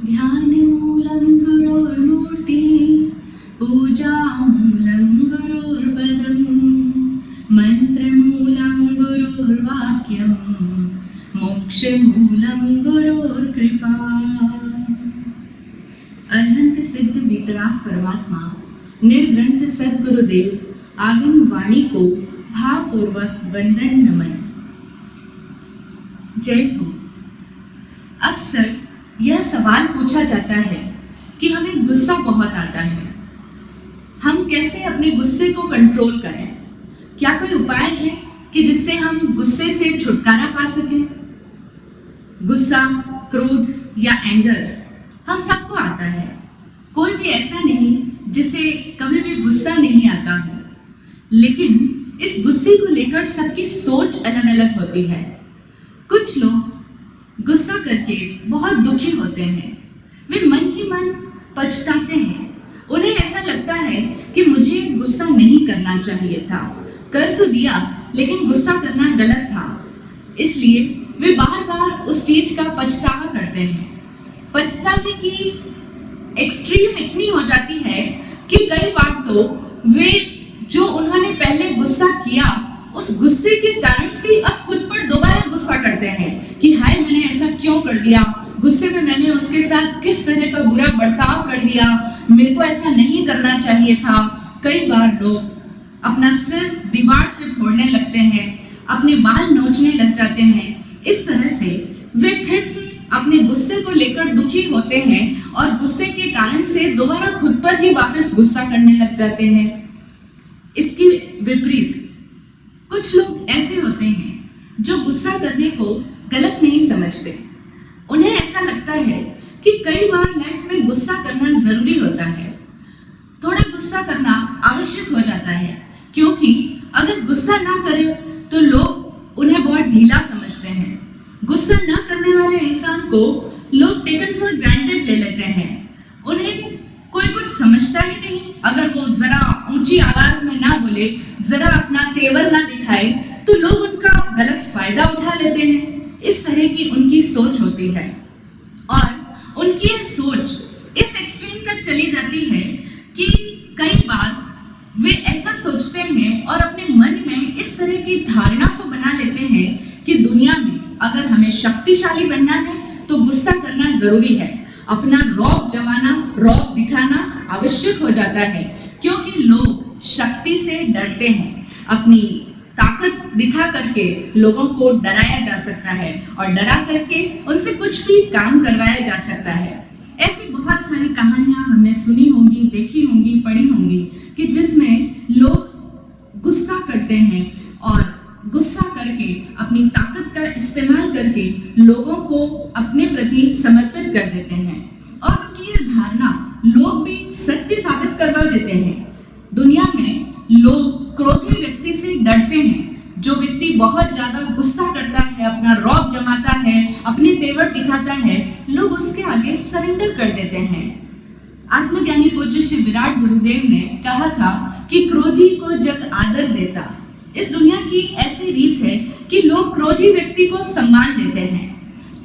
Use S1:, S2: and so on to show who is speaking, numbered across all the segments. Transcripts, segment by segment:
S1: ध्यानमूलं गुरोर्मूर्ति पूजामूलं गुरोर्पदं मंत्रमूलं गुरोर्वाक्यं मोक्षमूलं गुरोर्कृपा। अरहंत सिद्ध वितराग परमात्मा निर्ग्रंथ सद्गुरुदेव आगम वाणी को भावपूर्वक वंदन नमन। जय हो। अक्सर यह सवाल पूछा जाता है कि हमें गुस्सा बहुत आता है, हम कैसे अपने गुस्से को कंट्रोल करें? क्या कोई उपाय है कि जिससे हम गुस्से से छुटकारा पा सकें? गुस्सा, क्रोध या एंगर हम सबको आता है। कोई भी ऐसा नहीं जिसे कभी भी गुस्सा नहीं आता हो, लेकिन इस गुस्से को लेकर सबकी सोच अलग अलग होती है। कुछ लोग गुस्सा करके बहुत दुखी होते हैं, वे मन ही मन पछताते हैं। उन्हें ऐसा लगता है कि मुझे गुस्सा नहीं करना चाहिए था, कर तो दिया लेकिन गुस्सा करना गलत था, इसलिए वे बार बार उस चीज का पछतावा करते हैं। पछतावे की एक्सट्रीम इतनी हो जाती है कि कई बार तो वे जो उन्होंने पहले गुस्सा किया उस गुस्से के कारण से अब खुद पर दोबारा गुस्सा करते हैं कि हाय मैंने ऐसा क्यों कर दिया, गुस्से में मैंने उसके साथ किस तरह का बुरा बर्ताव कर दिया, मेरे को ऐसा नहीं करना चाहिए था। कई बार लोग अपना सिर दीवार से फोड़ने लगते हैं, अपने बाल नोचने लग जाते हैं। इस तरह से वे फिर से अपने गुस्से को लेकर दुखी होते हैं और गुस्से के कारण से दोबारा खुद पर ही वापस गुस्सा करने लग जाते हैं। इसकी विपरीत कुछ लोग ऐसे होते हैं जो गुस्सा करने को गलत नहीं समझते। उन्हें ऐसा लगता है कि कई बार लाइफ में गुस्सा करना जरूरी होता है, थोड़ा गुस्सा करना आवश्यक हो जाता है, क्योंकि अगर गुस्सा ना करें तो लोग उन्हें बहुत ढीला समझते हैं। गुस्सा ना करने वाले इंसान को लोग टेकन फॉर ग्रांटेड ले लेते हैं। उन्हें कोई कुछ समझता ही नहीं। अगर वो जरा ऊंची आवाज में ना बोले, जरा अपना तेवर ना दिखाए, तो लोग उनका गलत फायदा उठा लेते हैं। इस तरह की उनकी सोच होती है और उनकी यह सोच इस एक्सट्रीम तक चली जाती है कि कई बार वे ऐसा सोचते हैं और अपने मन में इस तरह की धारणा को बना लेते हैं कि दुनिया में अगर हमें शक्तिशाली बनना है तो गुस्सा करना जरूरी है, अपना रौब जमाना, रौब दिखाना आवश्यक हो जाता है, क्योंकि लोग शक्ति से डरते हैं। अपनी ताकत दिखा करके लोगों को डराया जा सकता है और डरा करके उनसे कुछ भी काम करवाया जा सकता है। ऐसी बहुत सारी कहानियां हमने सुनी होंगी, देखी होंगी, पढ़ी होंगी कि जिसमें लोग गुस्सा करते हैं और गुस्सा करके अपनी ताकत का इस्तेमाल करके लोगों को अपने प्रति समर्पित कर देते हैं और उनकी यह धारणा लोग भी सत्य साबित करवा देते हैं। दुनिया में लोग क्रोधी व्यक्ति से डरते हैं। जो व्यक्ति बहुत ज्यादा गुस्सा करता है, अपना रौब जमाता है, अपने तेवर दिखाता है, लोग उसके आगे सरेंडर कर देते हैं। आत्मज्ञानी पूज्य श्री विराट गुरुदेव ने कहा था कि क्रोधी को जग आदर देता। इस दुनिया की ऐसी रीत है कि लोग क्रोधी व्यक्ति को सम्मान देते हैं,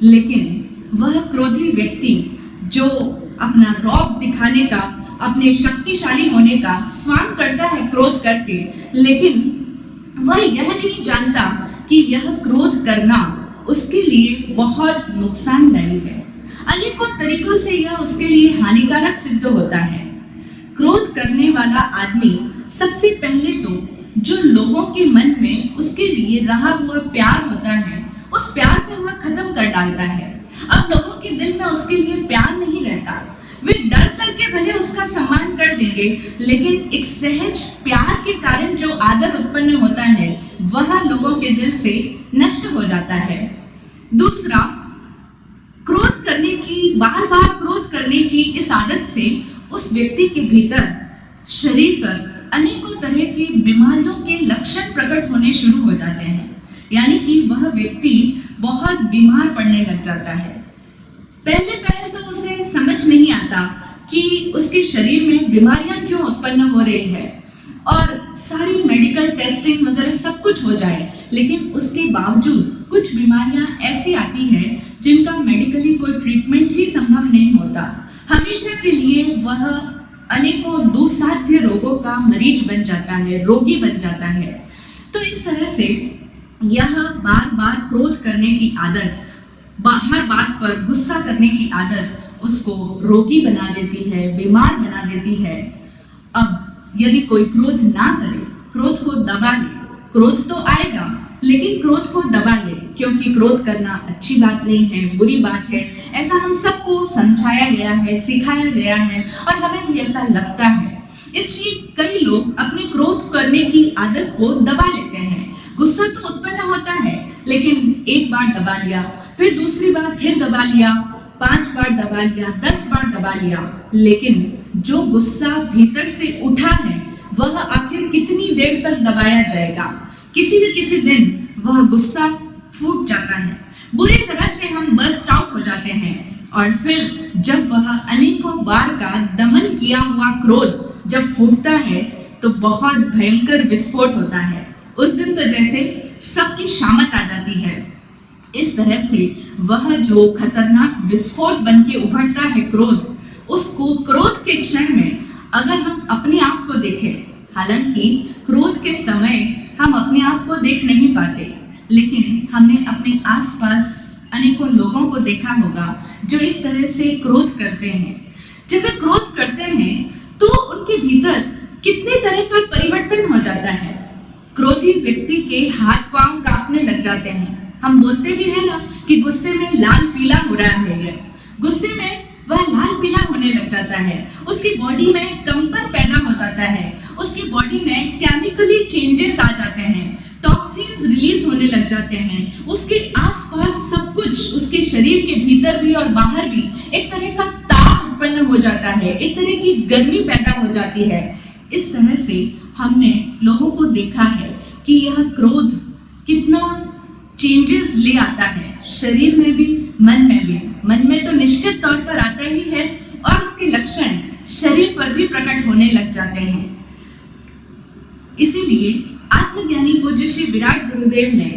S1: लेकिन वह क्रोधी व्यक्ति जो अपना रौब दिखाने का, अपने शक्तिशाली होने का स्वांग करता है क्रोध करके, लेकिन वह यह नहीं जानता कि यह क्रोध करना उसके लिए बहुत नुकसानदायी है। अनेकों तरीकों से यह उसके लिए हानिकारक सिद्ध होता है। क्रोध करने वाला आदमी सबसे पहले तो जो लोगों के मन में उसके लिए रहा हुआ प्यार होता है, उस प्यार को वह खत्म कर डालता है। अब लोगों के दिल में उसके लिए प्यार नहीं रहता। वे डर करके भले उसका सम्मान कर देंगे, लेकिन एक सहज प्यार के कारण जो आदर उत्पन्न होता है वह लोगों के दिल से नष्ट हो जाता है। दूसरा, क्रोध करने की, बार बार क्रोध करने की इस आदत से उस व्यक्ति के भीतर शरीर पर अनेकों तरह की बीमारियों के लक्षण प्रकट होने शुरू हो जाते हैं, यानी कि वह व्यक्ति बहुत बीमार पड़ने लग जाता है। पहले तो उसे समझ नहीं आता कि उसके शरीर में बीमारियां क्यों उत्पन्न हो रही है और सारी मेडिकल टेस्टिंग वगैरह सब कुछ हो जाए, लेकिन उसके बावजूद कुछ बीमारियां ऐसी आती हैं जिनका मेडिकली कोई ट्रीटमेंट ही संभव नहीं होता। होता, हमेशा के लिए वह अनेकों दुस्साध्य रोगों का मरीज बन जाता है, रोगी बन जाता है। तो इस तरह से यह बार बार क्रोध करने की आदत, हर बात पर गुस्सा करने की आदत उसको रोगी बना देती है, बीमार बना देती है। अब यदि कोई क्रोध ना करे, क्रोध को दबा ले, क्रोध तो आएगा लेकिन क्रोध को दबा ले, क्योंकि क्रोध करना अच्छी बात नहीं है, बुरी बात है, ऐसा हम सबको समझाया गया है, सिखाया गया है और हमें भी ऐसा लगता है। इसलिए कई लोग अपने क्रोध करने की आदत को दबा लेते हैं। गुस्सा तो उत्पन्न होता है, लेकिन एक बार दबा लिया, फिर दूसरी बार फिर दबा लिया, 5 बार दबा लिया, 10 बार दबा लिया, लेकिन जो गुस्सा भीतर से उठा है वह आखिर कितनी देर तक दबाया जाएगा? किसी न किसी दिन वह गुस्सा फूट जाता है, बुरी तरह से हम बर्स्ट आउट हो जाते हैं और फिर जब वह अनेकों बार का दमन किया हुआ क्रोध जब फूटता है तो बहुत भयंकर विस्फोट होता है। उस दिन तो जैसे सबकी शामत आ जाती है। इस तरह से वह जो खतरनाक विस्फोट बन के उभरता है क्रोध, उसको क्रोध के क्षण में अगर हम अपने आप को देखें, हालांकि क्रोध के समय हम अपने आप को देख नहीं पाते, लेकिन हमने अपने आसपास अनेकों लोगों को देखा होगा जो इस तरह से क्रोध करते हैं। जब वे क्रोध करते हैं तो उनके भीतर कितने तरह का परिवर्तन हो जाता है। क्रोधी व्यक्ति के हाथ पांव कांपने लग जाते हैं। हम बोलते भी हैं ना कि गुस्से में लाल पीला हो रहा है, ये गुस्से में वह लाल पीला होने लग जाता है, उसकी बॉडी में कंपन पैदा हो जाता है, उसकी बॉडी में केमिकली चेंजेस आ जाते हैं, टॉक्सिन्स रिलीज होने लग जाते हैं, उसके आसपास सब कुछ, उसके शरीर के भीतर भी और बाहर भी एक तरह का ताप उत्पन्न हो जाता है, एक तरह की गर्मी पैदा हो जाती है। इस तरह से हमने लोगों को देखा है कि यह क्रोध कितना चेंजेस ले आता है, शरीर में भी, मन में भी। मन में तो निश्चित तौर पर आता ही है और उसके लक्षण शरीर पर भी प्रकट होने लग जाते हैं। इसीलिए आत्मज्ञानी पूज्य श्री विराट गुरुदेव ने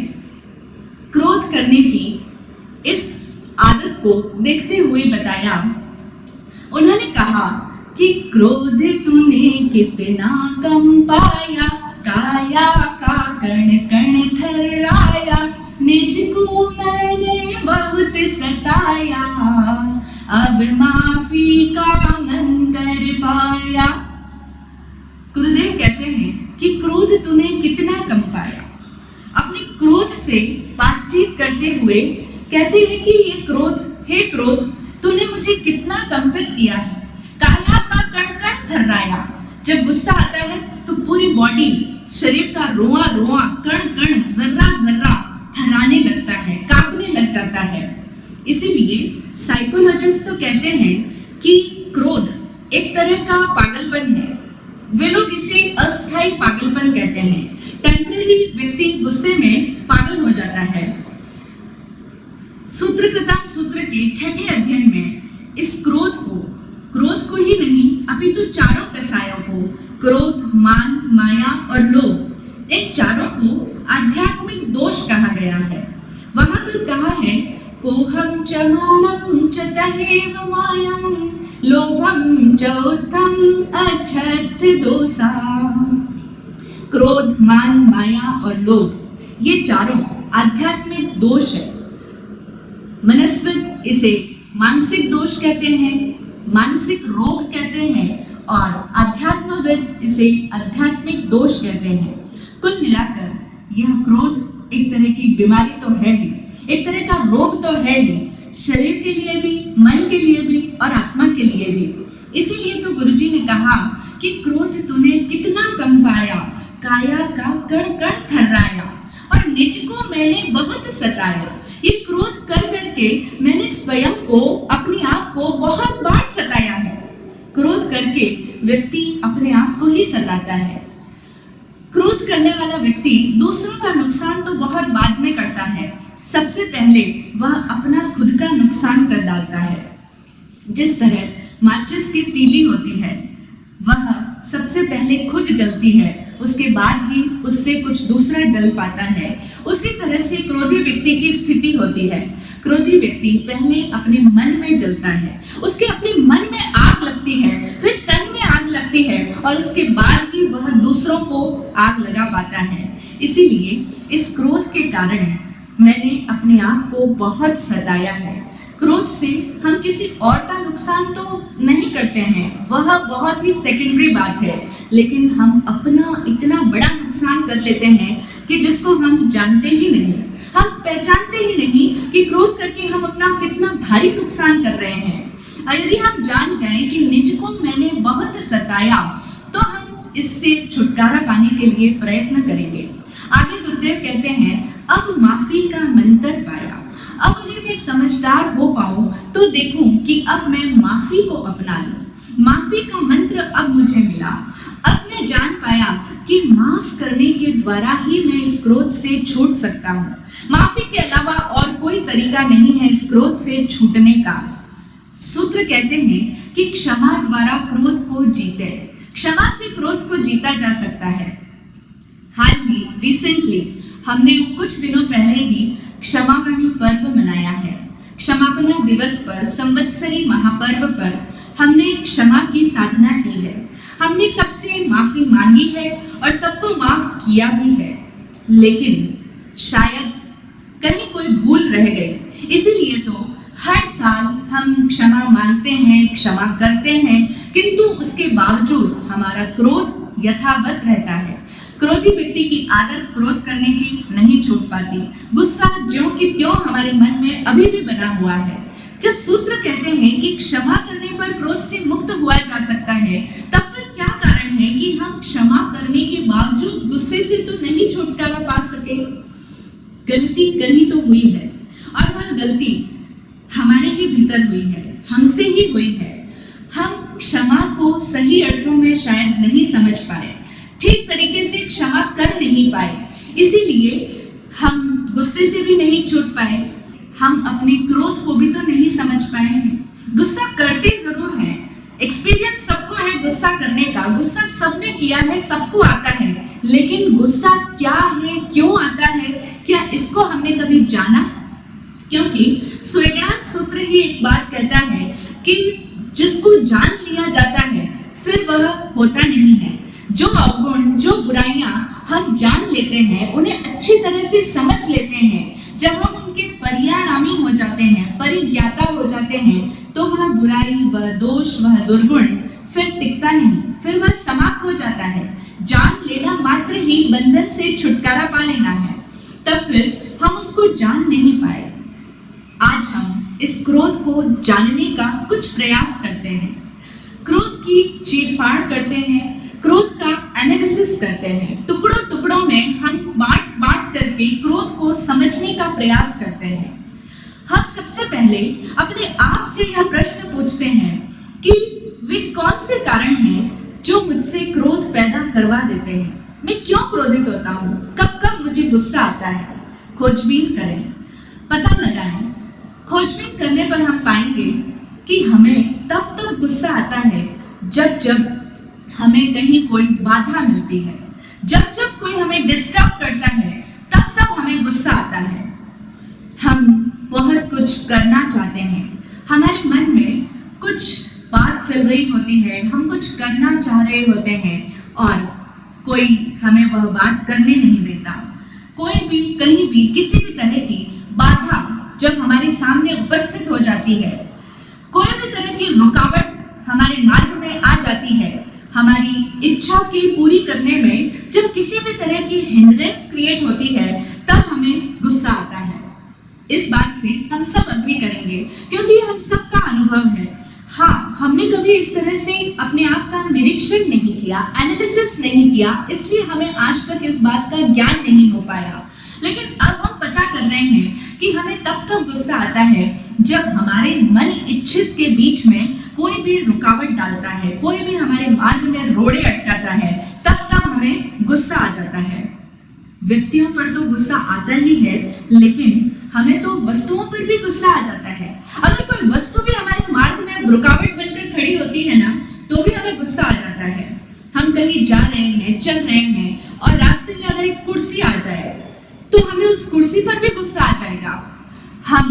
S1: क्रोध करने की इस आदत को देखते हुए बताया। उन्होंने कहा कि क्रोध तूने कितना कम पाया, काया का कण कण थर्राया, निज को मैंने बहुत सताया, अब माफी का मंत्र पाया। गुरुदेव कहते हैं कि क्रोध तूने कितना कम पाया। अपने क्रोध से बातचीत करते हुए कहते हैं कि ये क्रोध, हे क्रोध, तूने मुझे कितना कंपित किया है, काया का कण कण थर्राया। जब गुस्सा आता है तो पूरी बॉडी, शरीर का रोआ रोआ, कण कण, जर्रा जर्रा थर्राने लगता है, कांपने लग जाता है। इसीलिए साइकोलॉजिस्ट तो कहते हैं कि क्रोध एक तरह का पागलपन है। वे लोग इसे अस्थायी पागलपन कहते हैं। टेम्परेरी व्यक्ति गुस्से में पागल हो जाता है। सूत्रकृतांत सूत्र के 6ठे अध्ययन में इस क्रोध को ही नहीं अपितु चारों कषायों को, क्रोध, मान, माया और लोभ, इन चारों को आध्यात्मिक दोष कहा गया है। वहां पर कहा है, कोहम च मानम च तहेव मायम, लोभम च उत्थम अच्छत दोषा। क्रोध, मान, माया और लोभ, ये चारों आध्यात्मिक दोष है। मनस्विद इसे मानसिक दोष कहते हैं, मानसिक रोग कहते हैं और आध्यात्मविद इसे आध्यात्मिक दोष कहते हैं। कुल मिलाकर यह क्रोध एक तरह की बीमारी तो है ही, एक तरह का रोग तो है ही, शरीर के लिए भी, मन के लिए भी और आत्मा के लिए भी। इसीलिए तो गुरुजी ने कहा कि क्रोध तूने कितना कम पाया, काया का कण कण थर्राया और निज को मैंने बहुत सताया। ये क्रोध कर करके मैंने स्वयं को, अपने आप को बहुत बार सताया है। क्रोध करके व्यक्ति अपने आप को ही सताता है। क्रोध करने वाला व्यक्ति दूसरों का नुकसान तो बहुत बाद में करता है, सबसे पहले वह अपना खुद का नुकसान कर डालता है। जिस तरह माचिस की तीली होती है, वह सबसे पहले खुद जलती है, उसके बाद ही उससे कुछ दूसरा जल पाता है। उसी तरह से क्रोधी व्यक्ति की स्थिति होती है। क्रोधी व्यक्ति पहले अपने मन में जलता है, उसके अपने और उसके बाद ही वह दूसरों को आग लगा पाता है। इसीलिए इस क्रोध के कारण मैंने अपने आप को बहुत सताया है। क्रोध से हम किसी और का नुकसान तो नहीं करते हैं, वह बहुत ही सेकेंडरी बात है, लेकिन हम अपना इतना बड़ा नुकसान कर लेते हैं कि जिसको हम जानते ही नहीं, हम पहचानते ही नहीं कि क्रोध करके हम अपना कितना भारी नुकसान कर रहे हैं। और यदि हम जान जाएं कि निज को मैंने बहुत सताया, तो हम इससे छुटकारा पाने के लिए प्रयत्न करेंगे। आगे गुरुदेव कहते हैं, अब माफी का मंत्र पाया। अब अगर मैं समझदार हो पाऊं तो देखूं कि अब मैं माफी को अपना लूं। माफी का मंत्र अब मुझे मिला। अब मैं जान पाया कि माफ करने के द्वारा ही मैं इस क्रोध से छूट सकता हूँ। माफी के अलावा और कोई तरीका नहीं है इस क्रोध से छूटने का। सूत्र कहते हैं कि क्षमा द्वारा क्रोध को जीते। क्षमा से क्रोध को जीता जा सकता है। हाल ही रिसेंटली हमने कुछ दिनों पहले ही क्षमापण पर्व मनाया है। क्षमापना दिवस पर, संवत्सरी महापर्व पर हमने क्षमा की साधना की है। हमने सबसे माफी मांगी है और सबको माफ किया भी है, लेकिन शायद कहीं कोई भूल रह गई। इसीलिए तो हर साल हम क्षमा मांगते हैं, क्षमा करते हैं, किंतु उसके बावजूद हमारा क्रोध यथावत रहता है। क्रोधी व्यक्ति की आदत क्रोध करने की नहीं छूट पाती। गुस्सा ज्यों की त्यों हमारे मन में अभी भी बना हुआ है। जब सूत्र कहते हैं कि क्षमा करने पर क्रोध से मुक्त हुआ जा सकता है, तब फिर क्या कारण है कि हम क्षमा करने के बावजूद गुस्से से तो नहीं छुटकारा पा सके? गलती कहीं तो हुई है, और वह गलती हमारे ही भीतर हुई है, हमसे ही हुई है। हम क्षमा को सही अर्थों में शायद नहीं समझ पाए, ठीक तरीके से क्षमा कर नहीं पाए, इसीलिए हम गुस्से से भी नहीं छूट पाए, हम अपने क्रोध को भी तो नहीं समझ पाए हैं। गुस्सा करते जरूर हैं, एक्सपीरियंस सबको है गुस्सा करने का, गुस्सा सबने किया है, सबको आता है, लेकिन गुस्सा क्या है, क्यों आता है, क्या इसको हमने कभी जाना? क्योंकि स्वज्ञान सूत्र ही एक बात कहता है कि जिसको जान लिया जाता है फिर वह होता नहीं है। जो अवगुण, जो बुराइयां हम जान लेते हैं, उन्हें अच्छी तरह से समझ लेते हैं, जब हम उनके परिणामी हो जाते हैं, परिज्ञाता हो जाते हैं, तो वह बुराई, वह दोष, वह दुर्गुण फिर टिकता नहीं, फिर वह समाप्त हो जाता है। जान लेना मात्र ही बंधन से छुटकारा पा लेना है, तब फिर हम उसको जान नहीं पाए। आज हम इस क्रोध को जानने का कुछ प्रयास करते हैं, क्रोध की चीरफाड़ करते हैं, क्रोध का एनालिसिस करते हैं, टुकड़ों टुकड़ों में हम बांट बांट करके क्रोध को समझने का प्रयास करते हैं। हम सबसे पहले अपने आप से यह प्रश्न पूछते हैं कि वे कौन से कारण हैं जो मुझसे क्रोध पैदा करवा देते हैं। मैं क्यों क्रोधित होता हूँ, कब कब मुझे गुस्सा आता है। खोजबीन करें, पता लगाएं। खोजबीन करने पर हम पाएंगे कि हमें तब तक गुस्सा आता है जब जब हमें कहीं कोई बाधा मिलती है, जब जब कोई हमें डिस्टर्ब करता है, तब तब हमें गुस्सा आता है। हम बहुत कुछ करना चाहते हैं, हमारे मन में कुछ बात चल रही होती है, हम कुछ करना चाह रहे होते हैं और कोई हमें वह बात करने नहीं देता। कोई भी कहीं भी किसी भी तरह की बाधा जब हमारे सामने उपस्थित हो जाती है, कोई भी तरह की रुकावट हमारे मार्ग में आ जाती है, हमारी इच्छा की पूरी करने में जब किसी भी तरह की हिंड्रेंस क्रिएट होती है, तब हमें गुस्सा आता है। इस बात से हम सब अग्री करेंगे, क्योंकि हम सबका अनुभव है। हाँ, हमने कभी इस तरह से अपने आप का निरीक्षण नहीं किया, एनालिसिस नहीं किया, इसलिए हमें आज तक इस बात का ज्ञान नहीं हो पाया। लेकिन अब हम पता कर रहे हैं कि हमें तब तक गुस्सा आता है जब हमारे मन इच्छित के बीच में कोई भी रुकावट डालता है, कोई भी हमारे मार्ग में रोड़े अटकाता है, तब तक हमें गुस्सा आ जाता है। व्यक्तियों पर तो गुस्सा आता ही है, लेकिन हमें तो वस्तुओं पर भी गुस्सा आ जाता है। अगर कोई वस्तु भी हमारे मार्ग में रुकावट बनकर खड़ी होती है ना, तो भी हमें गुस्सा आ जाता है। हम कहीं जा रहे हैं, चल रहे हैं, और रास्ते में अगर एक कुर्सी आ जाए तो हमें उस कुर्सी पर भी गुस्सा आ जाएगा। हम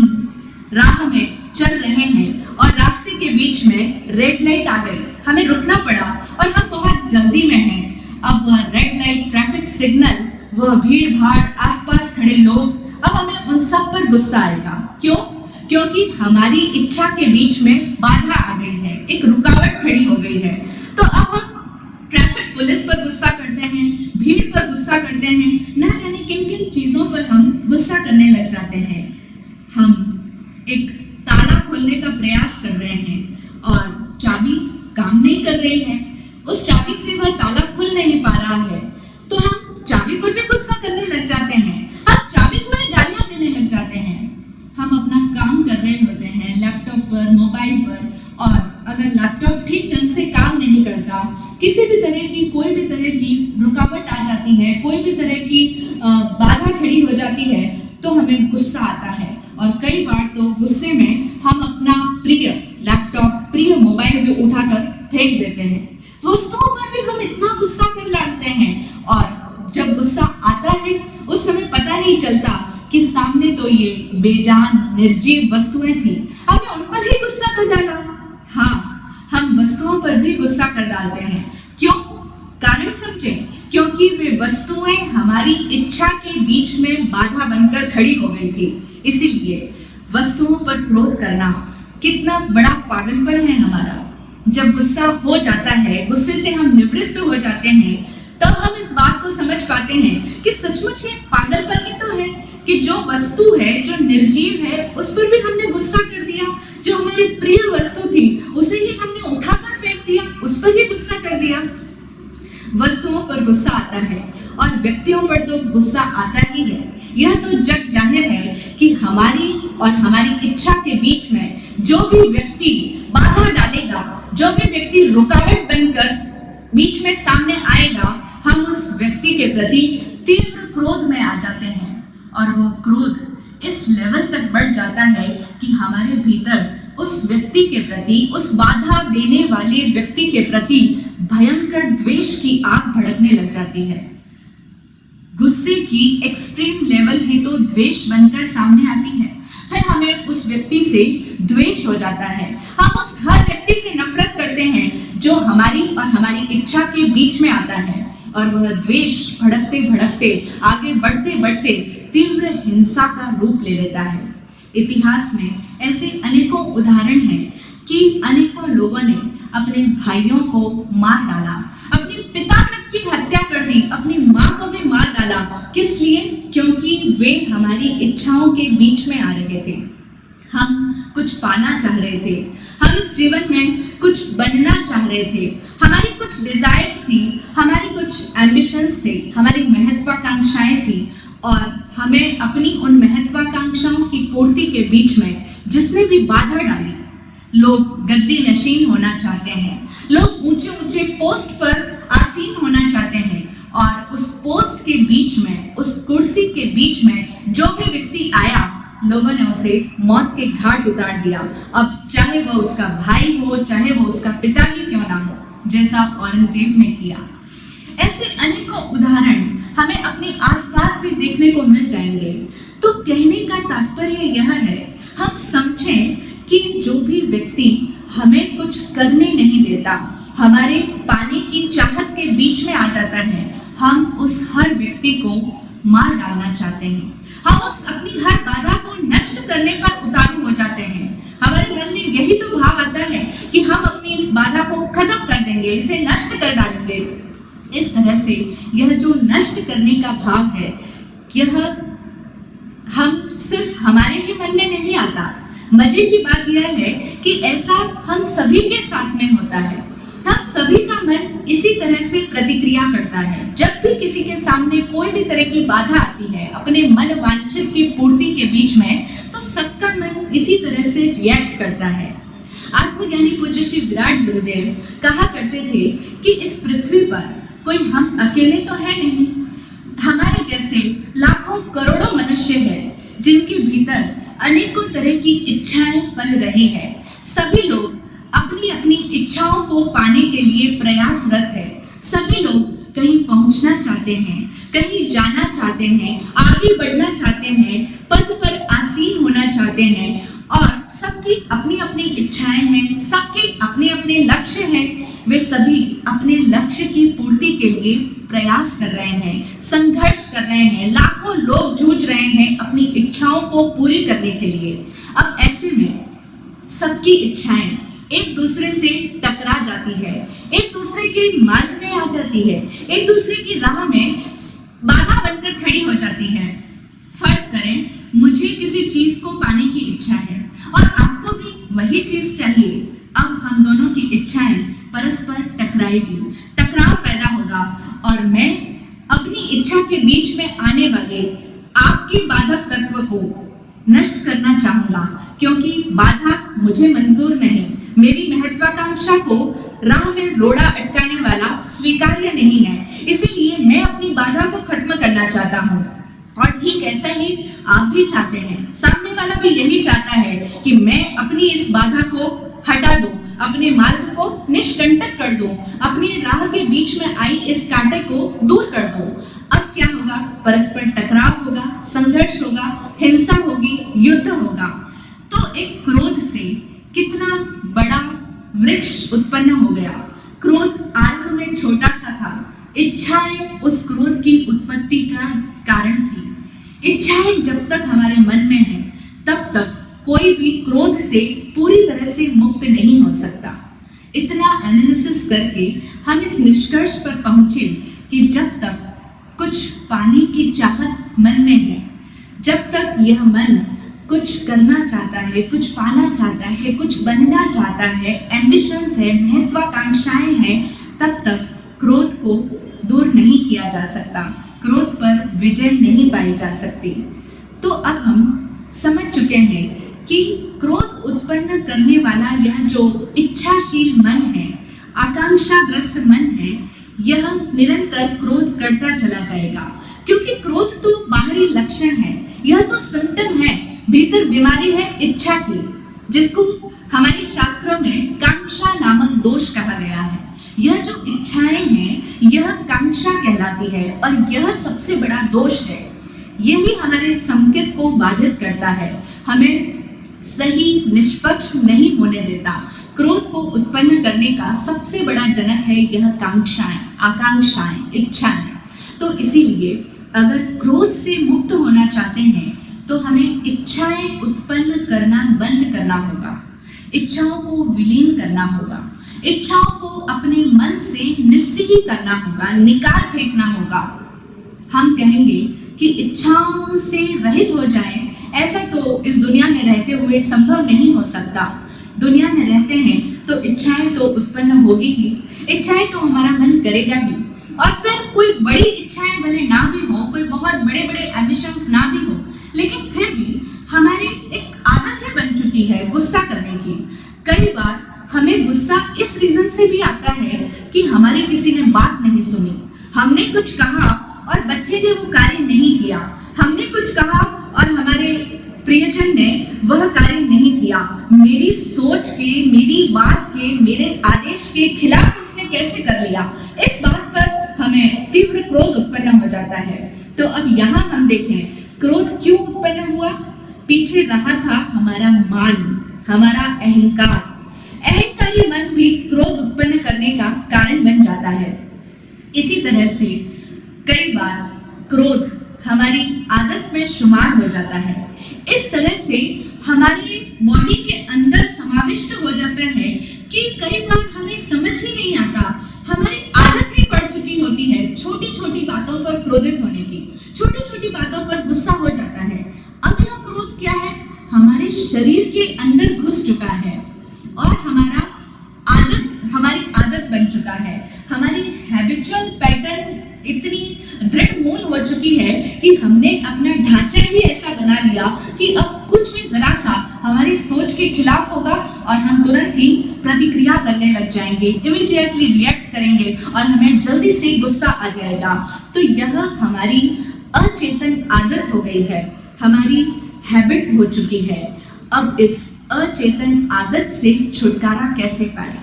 S1: राह में चल रहे हैं और रास्ते के बीच में रेड लाइट आ गई, हमें रुकना पड़ा और हम बहुत जल्दी अब वह रेड लाइट, ट्रैफिक सिग्नल, वह भीड़ भाड़, आसपास खड़े लोग, अब हमें उन सब पर गुस्सा आएगा। क्यों? क्योंकि हमारी इच्छा के बीच में बाधा आ गई है, एक रुकावट खड़ी हो गई है। तो अब हम ट्रैफिक पुलिस पर गुस्सा करते हैं, भीड़ पर गुस्सा करते हैं, ना जाने किन किन चीजों पर हम गुस्सा करने लग जाते हैं। हम एक ताला खोलने का प्रयास कर रहे हैं और चाबी काम नहीं कर रही है, उस चाबी से वह ताला खुल नहीं पा रहा है, तो हम चाबी पर भी गुस्सा करने लग जाते हैं, हम चाबी को भी गालियां देने लग जाते हैं। हम अपना काम कर रहे होते हैं लैपटॉप पर, मोबाइल पर, और अगर लैपटॉप ठीक ढंग से काम नहीं करता, किसी भी तरह की कोई भी तरह की रुकावट आ जाती है, कोई भी तरह की बाधा खड़ी हो जाती है, तो हमें गुस्सा आता है। और कई बार तो गुस्से में हम अपना प्रिय लैपटॉप, प्रिय मोबाइल भी उठाकर फेंक देते हैं। वस्तुओं पर भी हम इतना गुस्सा कर लाते हैं, और जब गुस्सा आता है उस समय पता नहीं चलता कि सामने तो ये बेजान निर्जीव वस्तुएं थी, हमने उन पर ही गुस्सा कर डाला। हाँ, हम वस्तुओं पर भी गुस्सा कर डालते हैं। क्यों? कारण समझें। क्योंकि वे वस्तुएं हमारी इच्छा के बीच में बाधा बनकर खड़ी हो गई थी। इसीलिए वस्तुओं पर क्रोध करना कितना बड़ा पागलपन है हमारा। जब गुस्सा हो जाता है, गुस्से से हम निवृत्त हो जाते हैं, तब हम इस बात को समझ पाते हैं कि सचमुच ये पागलपन ही तो है कि जो वस्तु है, जो निर्जीव है, उस पर भी हमने गुस्सा कर दिया। जो हमारी प्रिय वस्तु थी उसे ही हमने उठाकर फेंक दिया, उस पर ही गुस्सा कर दिया। वस्तुओं पर गुस्सा आता है और व्यक्तियों पर तो गुस्सा आता ही है। यह तो जग जाहिर है कि हमारी और हमारी इच्छा के बीच में जो भी व्यक्ति बाधा डालेगा, जो भी व्यक्ति रुकावट बनकर बीच में सामने आएगा, हम उस व्यक्ति के प्रति तीव्र क्रोध में आ जाते हैं। और वह क्रोध इस लेवल तक बढ़ जाता है कि हमारे भीतर उस व्यक्ति के प्रति, उस बाधा देने वाले व्यक्ति के प्रति भयंकर द्वेष की आग भड़कने लग जाती है। गुस्से की एक्सट्रीम लेवल ही तो द्वेष बनकर सामने आती है। फिर हमें उस व्यक्ति से द्वेष हो जाता है। हम उस हर व्यक्ति से नफरत करते हैं जो हमारी और हमारी इच्छा के बीच में आता है, और वह द्वेष भड़कते भड़कते, आगे बढ़ते बढ़ते तीव्र हिंसा का रूप ले लेता है। इतिहास में ऐसे अनेकों उदाहरण हैं कि अनेकों लोगों ने अपने भाइयों को मार डाला, अपने पिता तक की हत्या कर दी, अपनी माँ को भी मार डाला। किस लिए? क्योंकि वे हमारी इच्छाओं के बीच में आ रहे थे। हम कुछ पाना चाह रहे थे, हम इस जीवन में कुछ बनना चाह रहे थे, हमारी कुछ डिजायर्स थी, हमारी कुछ एम्बिशंस थे, हमारी महत्वाकांक्षाएं थी, और हमें अपनी उन महत्वाकांक्षाओं की पूर्ति के बीच में जिसने भी बाधा डाली, लोग गद्दी नशीन होना चाहते हैं, लोग ऊंचे ऊंचे पोस्ट पर आसीन होना चाहते हैं, और उस पोस्ट के बीच में, उस कुर्सी के बीच में जो भी व्यक्ति आया, लोगों ने उसे मौत के घाट उतार दिया। अब चाहे वह उसका भाई हो, चाहे वह उसका पिता ही क्यों ना हो, जैसा औरंगजेब ने किया। ऐसे अनेकों उदाहरण हमें अपने आसपास भी देखने को मिल जाएंगे। तो कहने का तात्पर्य यह है, हम समझें कि जो भी व्यक्ति हमें कुछ करने नहीं देता, हमारे पाने की चाहत के बीच में आ जाता है, हम उस हर व्यक्ति को मार डालना चाहते हैं। हम उस अपनी हर बाधा को नष्ट करने पर उतारू हो जाते हैं। हमारे मन में यही तो भाव आता है कि हम अपनी इस बाधा को खत्म कर देंगे, इसे नष्ट कर डालेंगे। इस तरह से यह जो नष्ट करने का भाव है, यह हम सिर्फ हमारे ही मन में नहीं आता। मजे की बात यह है कि ऐसा हम सभी के साथ में होता है। हम सभी का मन इसी तरह से प्रतिक्रिया करता है। जब भी किसी के सामने कोई भी तरह की बाधा आती है अपने मन वांछित की पूर्ति के बीच में, तो सबका मन इसी तरह से रिएक्ट करता है। आत्मज्ञानी पूज्य श्री विराट गुरुदेव कहा करते थे कि इस पृथ्वी पर कोई हम अकेले तो है नहीं, हमारे जैसे लाखों करोड़ों मनुष्य हैं जिनके भीतर अनेकों तरह की इच्छाएं पल रही है। सभी लोग अपनी अपनी इच्छाओं को पाने के लिए प्रयासरत है। सभी लोग कहीं पहुंचना चाहते हैं, कहीं जाना चाहते हैं, आगे बढ़ना चाहते हैं, पद पर आसीन होना चाहते हैं, और सबकी अपनी अपनी इच्छाएं हैं, सबके अपने अपने लक्ष्य हैं। वे सभी अपने लक्ष्य की पूर्ति के लिए प्रयास कर रहे हैं, संघर्ष कर रहे हैं, लाखों लोग जूझ रहे हैं अपनी इच्छाओं को पूरी करने के लिए। अब ऐसे में सबकी इच्छाएं एक दूसरे से टकरा जाती है, एक दूसरे के मार्ग में आ जाती है, एक दूसरे की राह में बाधा बनकर खड़ी हो जाती है। फर्ज करें मुझे किसी चीज को पाने की इच्छा है और आपको भी वही चीज चाहिए। अब हम दोनों की इच्छाएं परस्पर टकराएगी, टकराव पैदा होगा और मैं अपनी इच्छा के बीच में आने वाले आपके बाधक तत्व को नष्ट करना चाहूंगा, क्योंकि बाधा मुझे मंजूर नहीं, मेरी महत्वाकांक्षा को राह में रोड़ा अटकाने वाला स्वीकार्य नहीं है। इसीलिए मैं अपनी बाधा को खत्म करना चाहता हूँ और ठीक ऐसा ही आप भी चाहते हैं। सामने वाला भी यही चाहता है कि मैं अपनी इस बाधा को हटा दूं, अपने मार्ग को निष्कंटक कर दूं, अपनी राह के बीच में आई इस कांटे को दूर कर दूं। अब क्या होगा? परस्पर टकराव होगा, संघर्ष होगा, हिंसा होगी, युद्ध होगा। तो एक क्रोध से कितना बड़ा वृक्ष उत्पन्न हो गया। क्रोध आरंभ में छोटा सा था, इच्छाएं उस क्रोध की उत्पत्ति का कारण थी। इच्छाएं जब तक हमारे मन में हैं, तब तक कोई भी क्रोध से पूरी तरह से मुक्त नहीं हो सकता। इतना एनालिसिस करके हम इस निष्कर्ष पर पहुंचे कि जब तक कुछ पाने की चाहत मन में है, जब तक यह मन कुछ करना चाहता है, कुछ पाना चाहता है, कुछ बनना चाहता है, एम्बिशंस है, महत्वाकांक्षाएं हैं, तब तक क्रोध को दूर नहीं किया जा सकता, क्रोध पर विजय नहीं पाई जा सकती। तो अब हम समझ चुके हैं कि क्रोध उत्पन्न करने वाला यह जो इच्छाशील मन है, आकांक्षाग्रस्त मन है, यह निरंतर क्रोध करता चला जाएगा, क्योंकि क्रोध तो बाहरी लक्षण है, यह तो सिम्टम है, भीतर बीमारी है इच्छा की, जिसको हमारे शास्त्रों में कांक्षा नामक दोष कहा गया है। यह जो इच्छाएं हैं, यह कांक्षा कहलाती है और यह सबसे बड़ा दोष है। यही हमारे संकेत को बाधित करता है, हमें सही निष्पक्ष नहीं होने देता। क्रोध को उत्पन्न करने का सबसे बड़ा जनक है यह कांक्षाएं, आकांक्षाएं, इच्छाएं। तो इसीलिए अगर क्रोध से मुक्त होना चाहते हैं तो हमें इच्छाएं उत्पन्न करना बंद करना होगा, इच्छाओं को विलीन करना होगा, इच्छाओं को अपने मन से निस्सीही करना होगा, निकाल फेंकना होगा। हम कहेंगे कि इच्छाओं से रहित हो जाएं, ऐसा तो इस दुनिया में रहते हुए संभव नहीं हो सकता। दुनिया में रहते हैं तो इच्छाएं तो उत्पन्न होगी ही, इच्छाएं तो हमारा मन करेगा ही, और फिर कोई बड़ी इच्छाएं भले ना भी हो, कोई बहुत बड़े बड़े एम्बिशंस ना भी हो, लेकिन फिर भी हमारी एक आदत ही बन चुकी है गुस्सा करने की। कई बार हमें गुस्सा इस रीजन से भी आता है कि हमारी किसी ने बात नहीं सुनी, हमने कुछ कहा और बच्चे ने वो कार्य नहीं किया, हमने कुछ कहा और हमारे प्रियजन ने वह कार्य नहीं किया। मेरी सोच के, मेरी बात के, मेरे आदेश के खिलाफ उसने कैसे कर लिया, इस बात पर हमें तीव्र क्रोध उत्पन्न हो जाता है। तो अब यहाँ हम देखें क्रोध क्यों उत्पन्न हुआ। पीछे रहा था हमारा मान, हमारा अहंकार। अहंकारी मन भी क्रोध उत्पन्न करने का कारण बन जाता है। इसी तरह से कई बार क्रोध हमारी आदत में शुमार हो जाता है, इस तरह से हमारी बॉडी के अंदर समाविष्ट हो जाता है कि कई बार हमें समझ ही नहीं आता, हमारी आदत ही पड़ चुकी होती है छोटी छोटी बातों पर क्रोधित होने की, छोटी छोटी बातों पर गुस्सा हो जाता है। अब यह क्रोध क्या है? हमारे शरीर के अंदर घुस चुका है और हमारी आदत बन चुका है, हमारी हैबिचुअल पैटर्न इतनी दृढ़ मूल हो चुकी है कि हमने अपना ढांचा ही ऐसा बना लिया कि अब कुछ भी जरा सा हमारी सोच के खिलाफ होगा और हम तुरंत ही प्रतिक्रिया करने लग जाएंगे, इमीडिएटली रिएक्ट करेंगे और हमें जल्दी से गुस्सा आ जाएगा। तो यह हमारी अचेतन आदत हो गई है, हमारी हैबिट हो चुकी है। अब इस अचेतन आदत से छुटकारा कैसे पाए,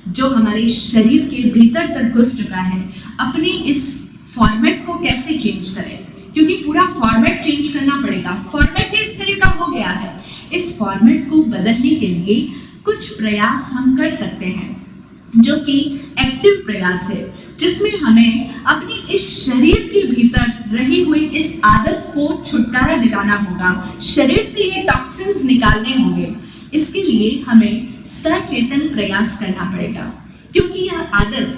S1: जो हमारे शरीर के भीतर तक घुस चुका है, अपने इस फॉर्मेट को कैसे चेंज करें, क्योंकि पूरा फॉर्मेट चेंज करना पड़ेगा। फॉर्मेट ही इस तरह का हो गया है। इस फॉर्मेट को बदलने के लिए कुछ प्रयास हम कर सकते हैं, जो कि एक्टिव प्रयास है। जिसमें हमें अपनी इस शरीर के भीतर रही हुई इस आदत को छुटकारा दिलाना होगा, शरीर से ये टॉक्सिन्स निकालने होंगे। इसके लिए हमें सचेतन प्रयास करना पड़ेगा, क्योंकि यह आदत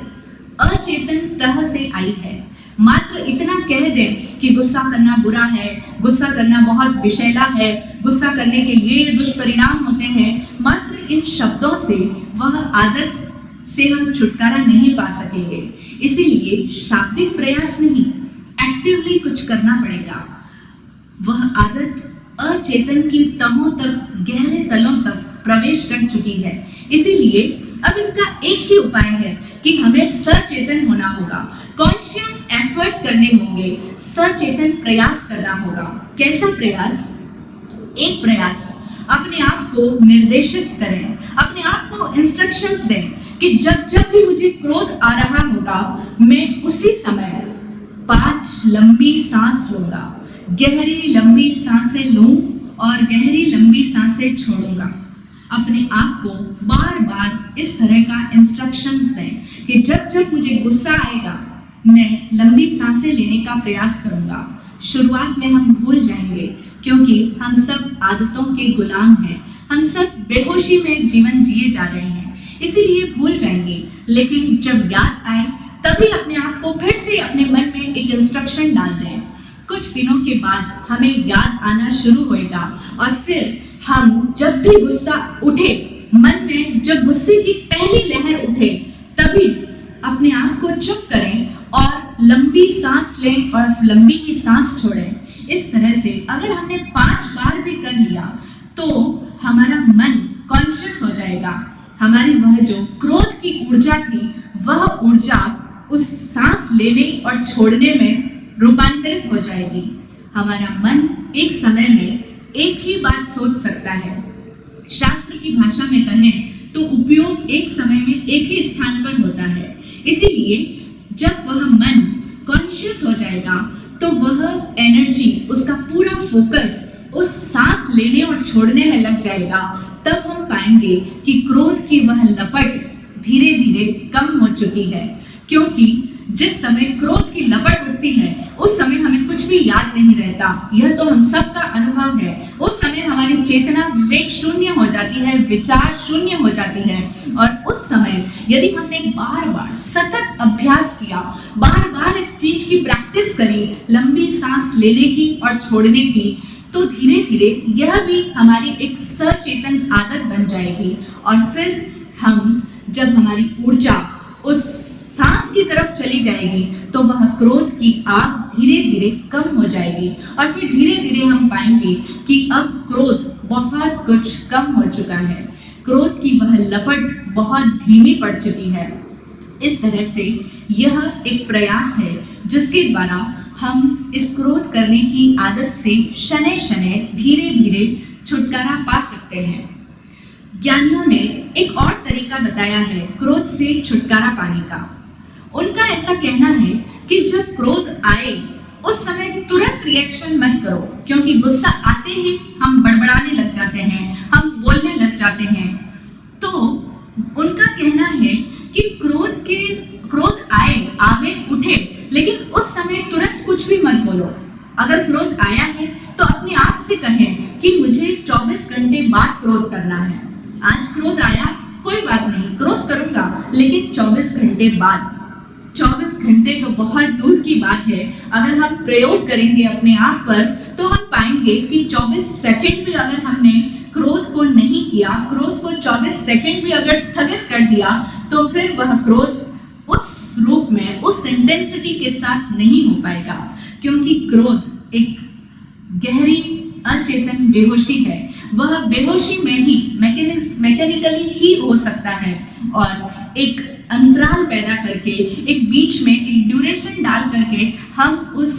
S1: अचेतन तह से आई है। मात्र इतना कह दें कि गुस्सा करना बुरा है, गुस्सा करना बहुत विषैला है, गुस्सा करने के ये दुष्परिणाम होते हैं, मात्र इन शब्दों से वह आदत से हम छुटकारा नहीं पा सकेंगे। इसीलिए शाब्दिक प्रयास नहीं, एक्टिवली कुछ करना पड़ेगा। वह आदत अचेतन की तहों तक, गहरे तलों तक प्रवेश कर चुकी है। इसीलिए अब इसका एक ही उपाय है कि हमें सचेतन होना होगा, कॉन्शियस एफर्ट करने होंगे, सचेतन प्रयास करना होगा। कैसा प्रयास? एक प्रयास अपने आप को निर्देशित करें, अपने आप को इंस्ट्रक्शंस दें कि जब जब भी मुझे क्रोध आ रहा होगा, मैं उसी समय 5 लंबी सांस लूंगा, गहरी लंबी सांसें लूं और गहरी लंबी सांसें छोड़ूंगा। अपने आप को बार बार इस तरह का इंस्ट्रक्शंस दें कि जब जब मुझे गुस्सा आएगा, मैं लंबी सांसें लेने का प्रयास करूंगा। शुरुआत में हम भूल जाएंगे, क्योंकि हम सब आदतों के गुलाम हैं, हम सब बेहोशी में जीवन जिए जा रहे हैं, इसीलिए भूल जाएंगे। लेकिन जब याद आए तभी अपने आप को फिर से अपने मन में एक इंस्ट्रक्शन डाल दें। कुछ दिनों के बाद हमें याद आना शुरू होएगा और फिर हम जब भी गुस्सा उठे, मन में जब गुस्से की पहली लहर उठे, तभी अपने आप को चुप करें और लंबी सांस लें और लंबी ही सांस छोड़ें। इस तरह से अगर हमने 5 बार भी कर लिया तो हमारा मन कॉन्शियस हो जाएगा। हमारी वह जो क्रोध की ऊर्जा थी, वह ऊर्जा उस सांस लेने और छोड़ने में रूपांतरित हो जाएगी। हमारा मन एक समय में एक ही बात सोच सकता है। शास्त्र की भाषा में कहें तो उपयोग एक समय में एक ही स्थान पर होता है। इसीलिए जब वह मन कॉन्शियस हो जाएगा तो वह एनर्जी, उसका पूरा फोकस उस सांस लेने और छोड़ने में लग जाएगा। तब हम पाएंगे कि क्रोध की वह लपट धीरे धीरे कम हो चुकी है, क्योंकि जिस समय क्रोध की लपट उठती है उस समय हमें कुछ भी याद नहीं रहता। यह तो हम सबका अनुभव है। उस समय हमारी चेतना विवेक शून्य हो जाती है, विचार शून्य हो जाती है। और उस समय यदि हमने बार बार सतत अभ्यास किया, बार बार इस चीज की प्रैक्टिस करी, लंबी सांस लेने की और छोड़ने की, तो धीरे धीरे यह भी हमारी एक सचेतन आदत बन जाएगी। और फिर हम जब हमारी ऊर्जा उस सांस की तरफ चली जाएगी तो वह क्रोध की आग धीरे धीरे कम हो जाएगी और फिर धीरे धीरे हम पाएंगे कि अब क्रोध बहुत कुछ कम हो चुका है, क्रोध की वह लपट बहुत धीमी पड़ चुकी है। इस तरह से यह एक प्रयास है जिसके द्वारा हम इस क्रोध करने की आदत से शनै शनै धीरे धीरे छुटकारा पा सकते हैं। ज्ञानियों ने एक और तरीका बताया है क्रोध से छुटकारा पाने का। उनका ऐसा कहना है कि जब क्रोध आए उस समय तुरंत रिएक्शन मत करो, क्योंकि गुस्सा आते ही हम बड़बड़ाने लग जाते हैं, हम बोलने लग जाते हैं। तो उनका कहना है कि क्रोध आवे उठे, लेकिन उस समय तुरंत कुछ भी मत बोलो। अगर क्रोध आया है तो अपने आप से कहें कि मुझे 24 घंटे बाद क्रोध करना है। आज क्रोध आया, कोई बात नहीं, क्रोध करूंगा, लेकिन 24 घंटे बाद। 24 घंटे तो बहुत दूर की बात है। अगर हम प्रयोग करेंगे अपने आप पर तो हम पाएंगे कि 24 सेकंड भी अगर हमने क्रोध को नहीं किया, क्रोध को 24 सेकंड भी अगर स्थगित कर दिया, तो फिर वह क्रोध उस रूप में, उस इंटेंसिटी के साथ नहीं हो पाएगा, क्योंकि क्रोध एक गहरी अचेतन बेहोशी है। वह बेहोशी में ही मैकेनिकली ही हो सकता है और एक अंतराल पैदा करके, एक बीच में एक ड्यूरेशन डाल करके हम उस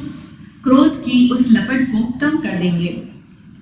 S1: क्रोध की उस लपट को कम कर देंगे।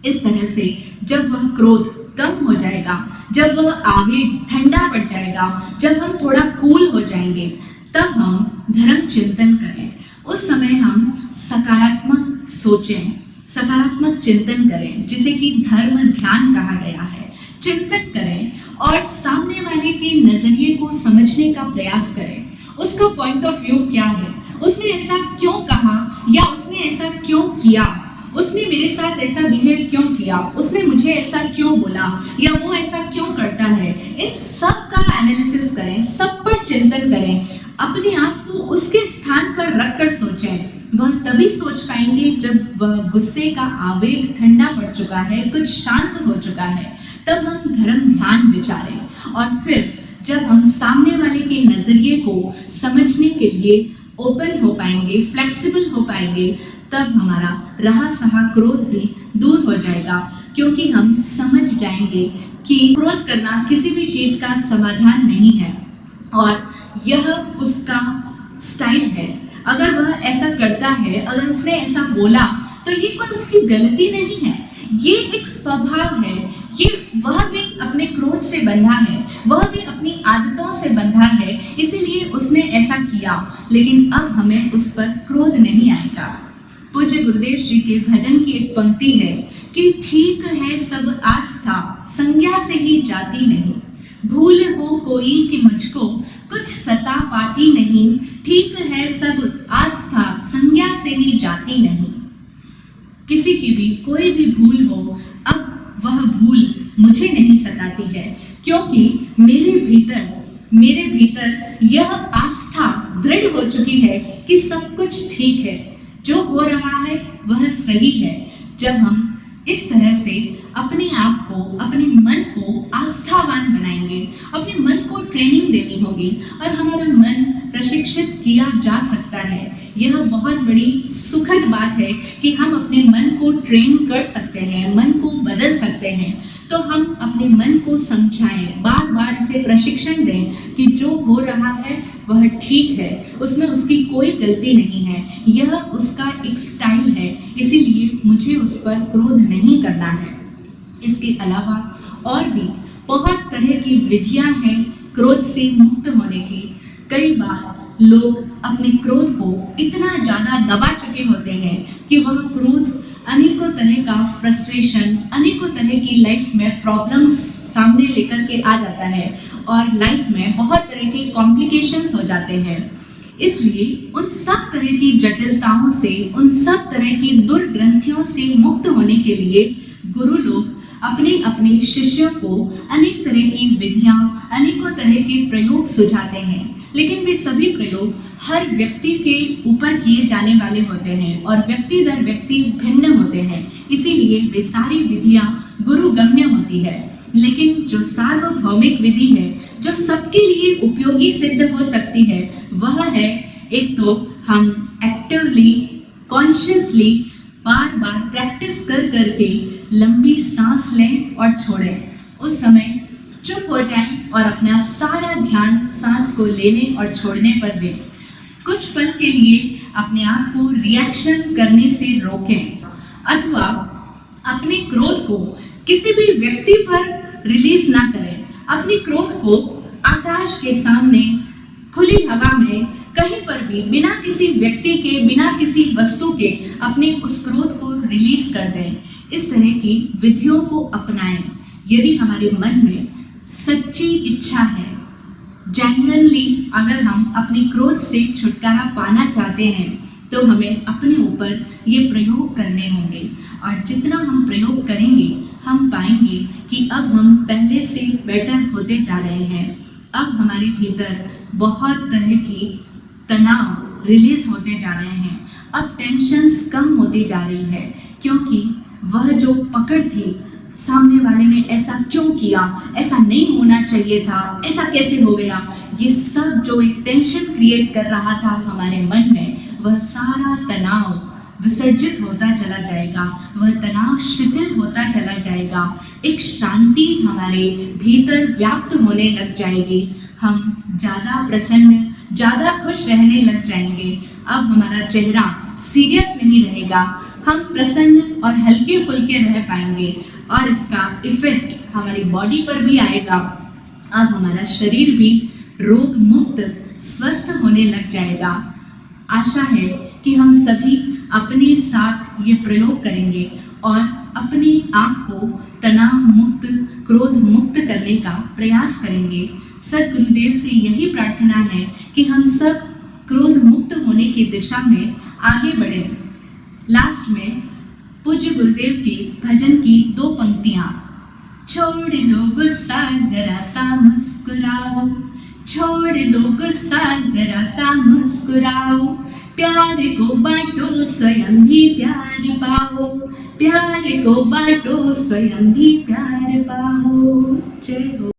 S1: इस तरह से जब वह क्रोध कम हो जाएगा, जब वह आगे ठंडा पड़ जाएगा, जब हम थोड़ा कूल हो जाएंगे, तब हम धर्म चिंतन करें। उस समय हम सकारात्मक सोचें, सकारात्मक चिंतन करें, जिसे कि धर्म ध्यान कहा गया है। चिंतन करें और सामने वाले के नजरिए को समझने का प्रयास करें, उसका पॉइंट ऑफ व्यू क्या है, उसने ऐसा क्यों कहा या उसने ऐसा क्यों किया, उसने मेरे साथ ऐसा बिहेव क्यों किया, उसने मुझे ऐसा क्यों बोला या वो ऐसा क्यों करता है। इन सब का एनालिसिस करें, सब पर चिंतन करें, अपने आप को उसके स्थान पर रखकर सोचें। वह तभी सोच पाएंगे जब वह गुस्से का आवेग ठंडा पड़ चुका है, कुछ शांत हो चुका है, तब हम धर्म ध्यान विचारें। और फिर जब हम सामने वाले के नजरिए को समझने के लिए ओपन हो पाएंगे, फ्लेक्सिबल हो पाएंगे, तब हमारा रहा सहा क्रोध भी दूर हो जाएगा, क्योंकि हम समझ जाएंगे कि क्रोध करना किसी भी चीज का समाधान नहीं है और यह उसका स्टाइल है। अगर वह ऐसा करता है, अगर उसने ऐसा बोला, तो ये कोई उसकी गलती नहीं है, ये एक स्वभाव है, ये वह भी अपने क्रोध से बंधा है, वह भी अपनी आदतों से बंधा है, इसीलिए उसने ऐसा किया। लेकिन अब हमें उस पर क्रोध नहीं आएगा। पूज्य गुरुदेव श्री के भजन की एक पंक्ति है कि ठीक है सब आस्था, संज्ञा से ही जाती नहीं, भूल हो कोई कि मुझको कुछ सता पाती नहीं, ठीक है सब आस्था, संज्ञा से ही जाती नहीं। किसी की भी कोई भी भूल हो, अब वह भूल मुझे नहीं सताती है, क्योंकि मेरे भीतर यह आस्था दृढ़ हो चुकी है कि सब कुछ ठीक है, जो हो रहा है वह सही है। जब हम इस तरह से अपने आप को, अपने मन को आस्थावान बनाएंगे, अपने मन को ट्रेनिंग देनी होगी और हमारा मन प्रशिक्षित किया जा सकता है। यह बहुत बड़ी सुखद बात है कि हम अपने मन को ट्रेन कर सकते हैं, मन को बदल सकते हैं। तो हम अपने मन को समझाएं, बार बार इसे प्रशिक्षण दें कि जो हो रहा है वह ठीक है, उसमें उसकी कोई गलती नहीं है, यह उसका एक स्टाइल है, इसीलिए मुझे उस पर क्रोध नहीं करना है। इसके अलावा और भी बहुत तरह की विधियां हैं क्रोध से मुक्त होने की। कई बार लोग अपने क्रोध को इतना ज़्यादा दबा चुके होते हैं कि वह क्रोध अनेकों तरह का फ्रस्ट्रेशन, अनेकों तरह की लाइफ में प्रॉब्लम्स सामने लेकर के आ जाता है और लाइफ में बहुत तरह के कॉम्प्लिकेशंस हो जाते हैं। इसलिए उन सब तरह की जटिलताओं से, उन सब तरह की दुर्ग्रंथियों से मुक्त होने के लिए गुरु लोग अपने अपने शिष्यों को अनेक तरह की विधियां, अनेकों तरह के प्रयोग सुझाते हैं। लेकिन वे सभी प्रयोग हर व्यक्ति के ऊपर किए जाने वाले होते हैं और व्यक्ति दर व्यक्ति भिन्न होते हैं, इसीलिए वे सारी विधियां गुरुगम्य होती है। लेकिन जो सार्वभौमिक विधि है, जो सबके लिए उपयोगी सिद्ध हो सकती है, वह है, एक तो हम एक्टिवली, कॉन्शियसली बार बार प्रैक्टिस कर करके लंबी सांस लें और छोड़ें। उस समय चुप हो जाएं और अपना सारा ध्यान सांस को लेने और छोड़ने पर दें। कुछ पल के लिए अपने आप को रिएक्शन करने से रोकें अथवा अपने क्रोध को किसी भी व्यक्ति पर रिलीज ना करें। अपने क्रोध को आकाश के सामने, खुली हवा में, कहीं पर भी बिना किसी व्यक्ति के, बिना किसी वस्तु के अपने उस क्रोध को रिलीज कर दें। इस तरह की विधियों को अपनाएं। यदि हमारे मन में सच्ची इच्छा है, जेन्युइनली अगर हम अपने क्रोध से छुटकारा पाना चाहते हैं, तो हमें अपने ऊपर ये प्रयोग करने होंगे और जितना हम प्रयोग करेंगे हम पाएंगे कि अब हम पहले से बेटर होते जा रहे हैं। अब हमारे भीतर बहुत तरह की तनाव रिलीज होते जा रहे हैं, अब टेंशन्स कम होती जा रही है, क्योंकि वह जो पकड़ थी, सामने वाले ने ऐसा क्यों किया, ऐसा नहीं होना चाहिए था, ऐसा कैसे हो गया, ये सब जो एक टेंशन क्रिएट कर रहा था हमारे मन में, वह सारा तनाव विसर्जित होता चला जाएगा, वह तनाव शिथिल होता चला जाएगा, एक शांति हमारे भीतर व्याप्त होने लग जाएगी। हम ज़्यादा प्रसन्न, ज़्यादा खुश रहने लग जाएंगे। अब हमारा चेहरा सीरियस नहीं रहेगा, हम प्रसन्न और हल्के फुल्के रह पाएंगे और इसका इफेक्ट हमारी बॉडी पर भी आएगा। अब हमारा शरीर भी रोग मुक्त, स्वस्थ होने लग जाएगा। आशा है कि हम सभी अपने साथ ये प्रयोग करेंगे और अपने आप को तनाव मुक्त, क्रोध मुक्त करने का प्रयास करेंगे। सद्गुरुदेव से यही प्रार्थना है कि हम सब क्रोध मुक्त होने की दिशा में आगे बढ़ें। लास्ट में पूज्य गुरुदेव की भजन की 2 पंक्तियां। छोड़ दो गुस्सा जरा सा मुस्कुराओ, छोड़ दो गुस्सा जरा सा मुस्कुराओ, प्यार को बांटो स्वयं भी प्यार पाओ, प्यार को बांटो स्वयं भी प्यार पाओ। जय हो।